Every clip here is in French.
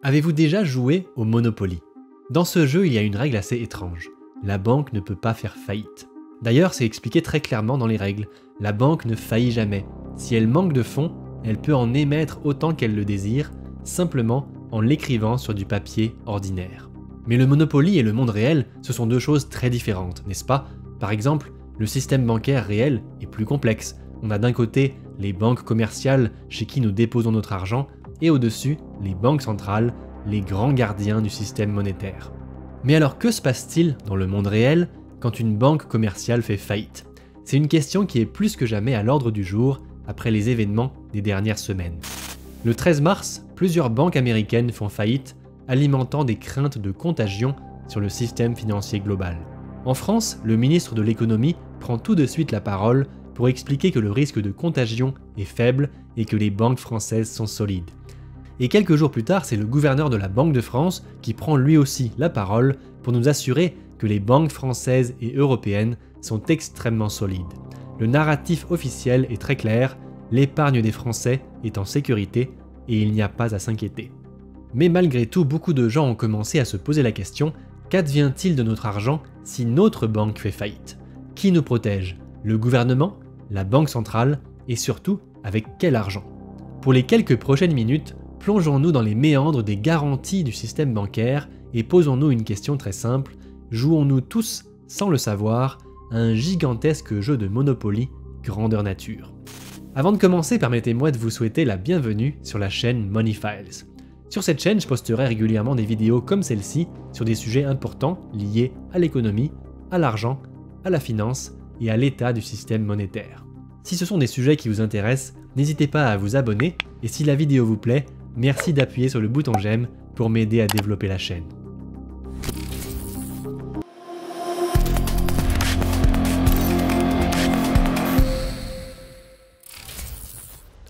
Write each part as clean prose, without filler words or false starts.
Avez-vous déjà joué au Monopoly? Dans ce jeu, il y a une règle assez étrange. La banque ne peut pas faire faillite. D'ailleurs, c'est expliqué très clairement dans les règles. La banque ne faillit jamais. Si elle manque de fonds, elle peut en émettre autant qu'elle le désire, simplement en l'écrivant sur du papier ordinaire. Mais le Monopoly et le monde réel, ce sont deux choses très différentes, n'est-ce pas? Par exemple, le système bancaire réel est plus complexe. On a d'un côté les banques commerciales chez qui nous déposons notre argent, et au-dessus, les banques centrales, les grands gardiens du système monétaire. Mais alors que se passe-t-il dans le monde réel quand une banque commerciale fait faillite? C'est une question qui est plus que jamais à l'ordre du jour après les événements des dernières semaines. Le 13 mars, plusieurs banques américaines font faillite, alimentant des craintes de contagion sur le système financier global. En France, le ministre de l'économie prend tout de suite la parole pour expliquer que le risque de contagion est faible et que les banques françaises sont solides. Et quelques jours plus tard, c'est le gouverneur de la Banque de France qui prend lui aussi la parole pour nous assurer que les banques françaises et européennes sont extrêmement solides. Le narratif officiel est très clair, l'épargne des Français est en sécurité et il n'y a pas à s'inquiéter. Mais malgré tout, beaucoup de gens ont commencé à se poser la question: qu'advient-il de notre argent si notre banque fait faillite? Qui nous protège? Le gouvernement? La banque centrale? Et surtout, avec quel argent? Pour les quelques prochaines minutes, plongeons-nous dans les méandres des garanties du système bancaire et posons-nous une question très simple: jouons-nous tous, sans le savoir, à un gigantesque jeu de Monopoly grandeur nature? Avant de commencer, permettez-moi de vous souhaiter la bienvenue sur la chaîne Money Files. Sur cette chaîne, je posterai régulièrement des vidéos comme celle-ci sur des sujets importants liés à l'économie, à l'argent, à la finance et à l'état du système monétaire. Si ce sont des sujets qui vous intéressent, n'hésitez pas à vous abonner et si la vidéo vous plaît, merci d'appuyer sur le bouton j'aime pour m'aider à développer la chaîne.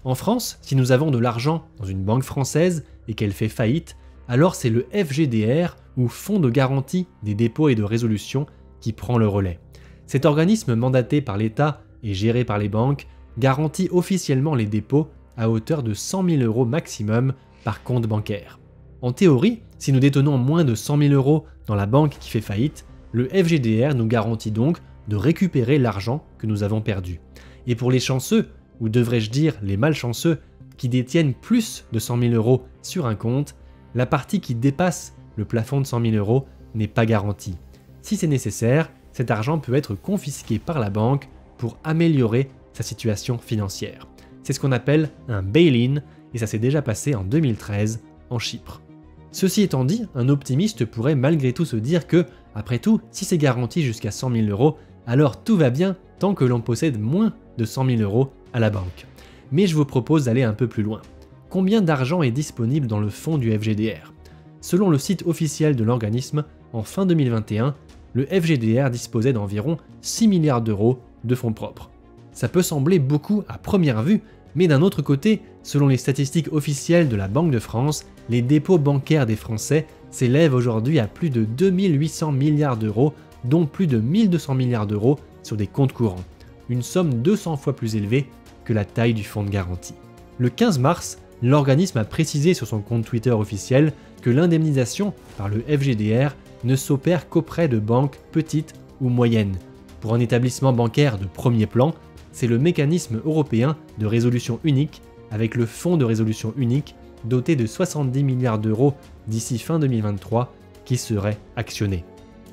En France, si nous avons de l'argent dans une banque française et qu'elle fait faillite, alors c'est le FGDR ou Fonds de garantie des dépôts et de résolution qui prend le relais. Cet organisme mandaté par l'État et géré par les banques garantit officiellement les dépôts à hauteur de 100 000 € maximum par compte bancaire. En théorie, si nous détenons moins de 100 000 € dans la banque qui fait faillite, le FGDR nous garantit donc de récupérer l'argent que nous avons perdu. Et pour les chanceux, ou devrais-je dire les malchanceux, qui détiennent plus de 100 000 € sur un compte, la partie qui dépasse le plafond de 100 000 € n'est pas garantie. Si c'est nécessaire, cet argent peut être confisqué par la banque pour améliorer sa situation financière. C'est ce qu'on appelle un bail-in, et ça s'est déjà passé en 2013 en Chypre. Ceci étant dit, un optimiste pourrait malgré tout se dire que, après tout, si c'est garanti jusqu'à 100 000 €, alors tout va bien tant que l'on possède moins de 100 000 € à la banque. Mais je vous propose d'aller un peu plus loin. Combien d'argent est disponible dans le fonds du FGDR? Selon le site officiel de l'organisme, en fin 2021, le FGDR disposait d'environ 6 milliards d'euros de fonds propres. Ça peut sembler beaucoup à première vue, mais d'un autre côté, selon les statistiques officielles de la Banque de France, les dépôts bancaires des Français s'élèvent aujourd'hui à plus de 2800 milliards d'euros, dont plus de 1200 milliards d'euros sur des comptes courants. Une somme 200 fois plus élevée que la taille du fonds de garantie. Le 15 mars, l'organisme a précisé sur son compte Twitter officiel que l'indemnisation par le FGDR ne s'opère qu'auprès de banques petites ou moyennes. Pour un établissement bancaire de premier plan, c'est le mécanisme européen de résolution unique avec le fonds de résolution unique doté de 70 milliards d'euros d'ici fin 2023 qui serait actionné.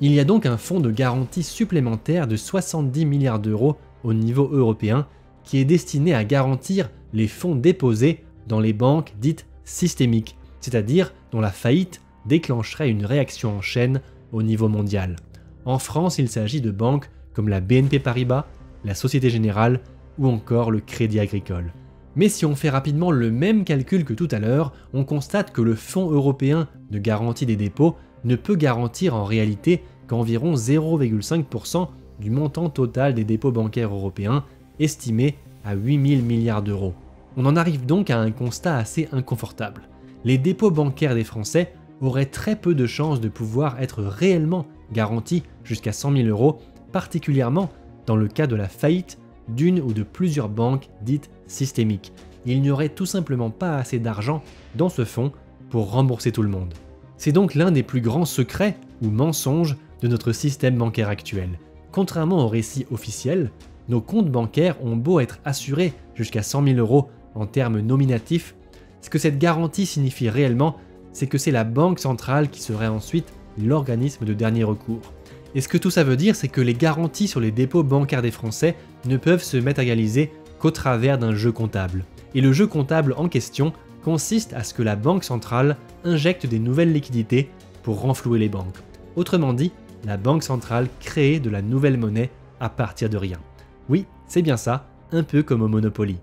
Il y a donc un fonds de garantie supplémentaire de 70 milliards d'euros au niveau européen qui est destiné à garantir les fonds déposés dans les banques dites systémiques, c'est-à-dire dont la faillite déclencherait une réaction en chaîne au niveau mondial. En France, il s'agit de banques comme la BNP Paribas, la Société Générale ou encore le Crédit Agricole. Mais si on fait rapidement le même calcul que tout à l'heure, on constate que le Fonds européen de garantie des dépôts ne peut garantir en réalité qu'environ 0,5% du montant total des dépôts bancaires européens, estimé à 8 000 milliards d'euros. On en arrive donc à un constat assez inconfortable. Les dépôts bancaires des Français auraient très peu de chances de pouvoir être réellement garantis jusqu'à 100 000 €, particulièrement dans le cas de la faillite d'une ou de plusieurs banques dites systémiques. Il n'y aurait tout simplement pas assez d'argent dans ce fonds pour rembourser tout le monde. C'est donc l'un des plus grands secrets ou mensonges de notre système bancaire actuel. Contrairement au récit officiel, nos comptes bancaires ont beau être assurés jusqu'à 100 000 € en termes nominatifs, ce que cette garantie signifie réellement, c'est que c'est la banque centrale qui serait ensuite l'organisme de dernier recours. Et ce que tout ça veut dire, c'est que les garanties sur les dépôts bancaires des Français ne peuvent se matérialiser qu'au travers d'un jeu comptable. Et le jeu comptable en question consiste à ce que la banque centrale injecte des nouvelles liquidités pour renflouer les banques. Autrement dit, la banque centrale crée de la nouvelle monnaie à partir de rien. Oui, c'est bien ça, un peu comme au Monopoly.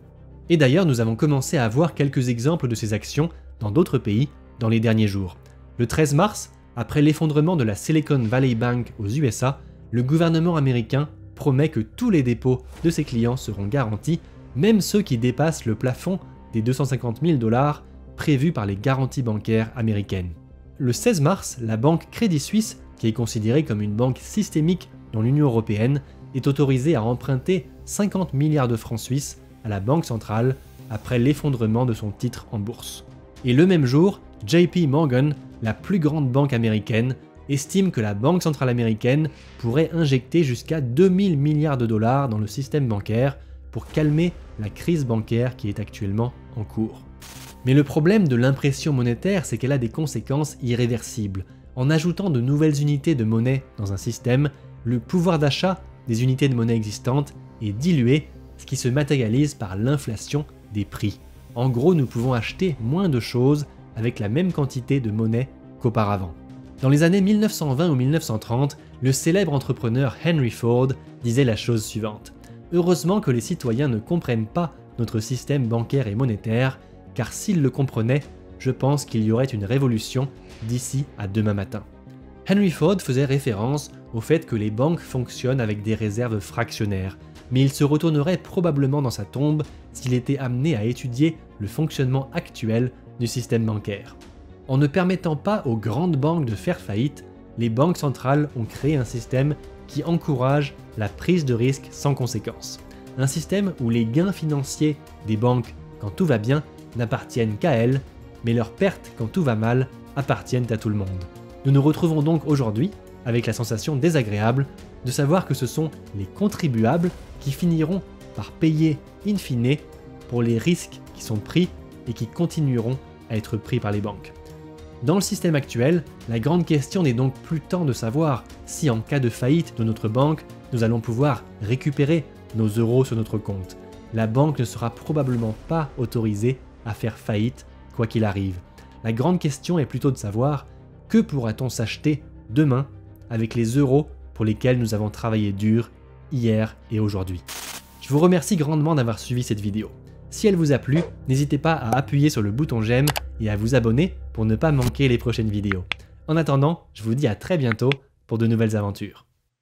Et d'ailleurs, nous avons commencé à voir quelques exemples de ces actions dans d'autres pays dans les derniers jours. Le 13 mars, après l'effondrement de la Silicon Valley Bank aux USA, le gouvernement américain promet que tous les dépôts de ses clients seront garantis, même ceux qui dépassent le plafond des 250 000 $ prévus par les garanties bancaires américaines. Le 16 mars, la banque Crédit Suisse, qui est considérée comme une banque systémique dans l'Union européenne, est autorisée à emprunter 50 milliards de francs suisses à la Banque centrale après l'effondrement de son titre en bourse. Et le même jour, JP Morgan, la plus grande banque américaine, estime que la Banque centrale américaine pourrait injecter jusqu'à 2000 milliards de dollars dans le système bancaire pour calmer la crise bancaire qui est actuellement en cours. Mais le problème de l'impression monétaire, c'est qu'elle a des conséquences irréversibles. En ajoutant de nouvelles unités de monnaie dans un système, le pouvoir d'achat des unités de monnaie existantes est dilué, ce qui se matérialise par l'inflation des prix. En gros, nous pouvons acheter moins de choses avec la même quantité de monnaie qu'auparavant. Dans les années 1920 ou 1930, le célèbre entrepreneur Henry Ford disait la chose suivante. Heureusement que les citoyens ne comprennent pas notre système bancaire et monétaire, car s'ils le comprenaient, je pense qu'il y aurait une révolution d'ici à demain matin. Henry Ford faisait référence au fait que les banques fonctionnent avec des réserves fractionnaires, mais il se retournerait probablement dans sa tombe s'il était amené à étudier le fonctionnement actuel du système bancaire. En ne permettant pas aux grandes banques de faire faillite, les banques centrales ont créé un système qui encourage la prise de risque sans conséquence. Un système où les gains financiers des banques quand tout va bien n'appartiennent qu'à elles, mais leurs pertes quand tout va mal appartiennent à tout le monde. Nous nous retrouvons donc aujourd'hui avec la sensation désagréable de savoir que ce sont les contribuables qui finiront par payer in fine pour les risques qui sont pris et qui continueront à être pris par les banques. Dans le système actuel, la grande question n'est donc plus tant de savoir si en cas de faillite de notre banque, nous allons pouvoir récupérer nos euros sur notre compte. La banque ne sera probablement pas autorisée à faire faillite quoi qu'il arrive. La grande question est plutôt de savoir que pourra-t-on s'acheter demain avec les euros pour lesquels nous avons travaillé dur hier et aujourd'hui. Je vous remercie grandement d'avoir suivi cette vidéo. Si elle vous a plu, n'hésitez pas à appuyer sur le bouton j'aime et à vous abonner pour ne pas manquer les prochaines vidéos. En attendant, je vous dis à très bientôt pour de nouvelles aventures.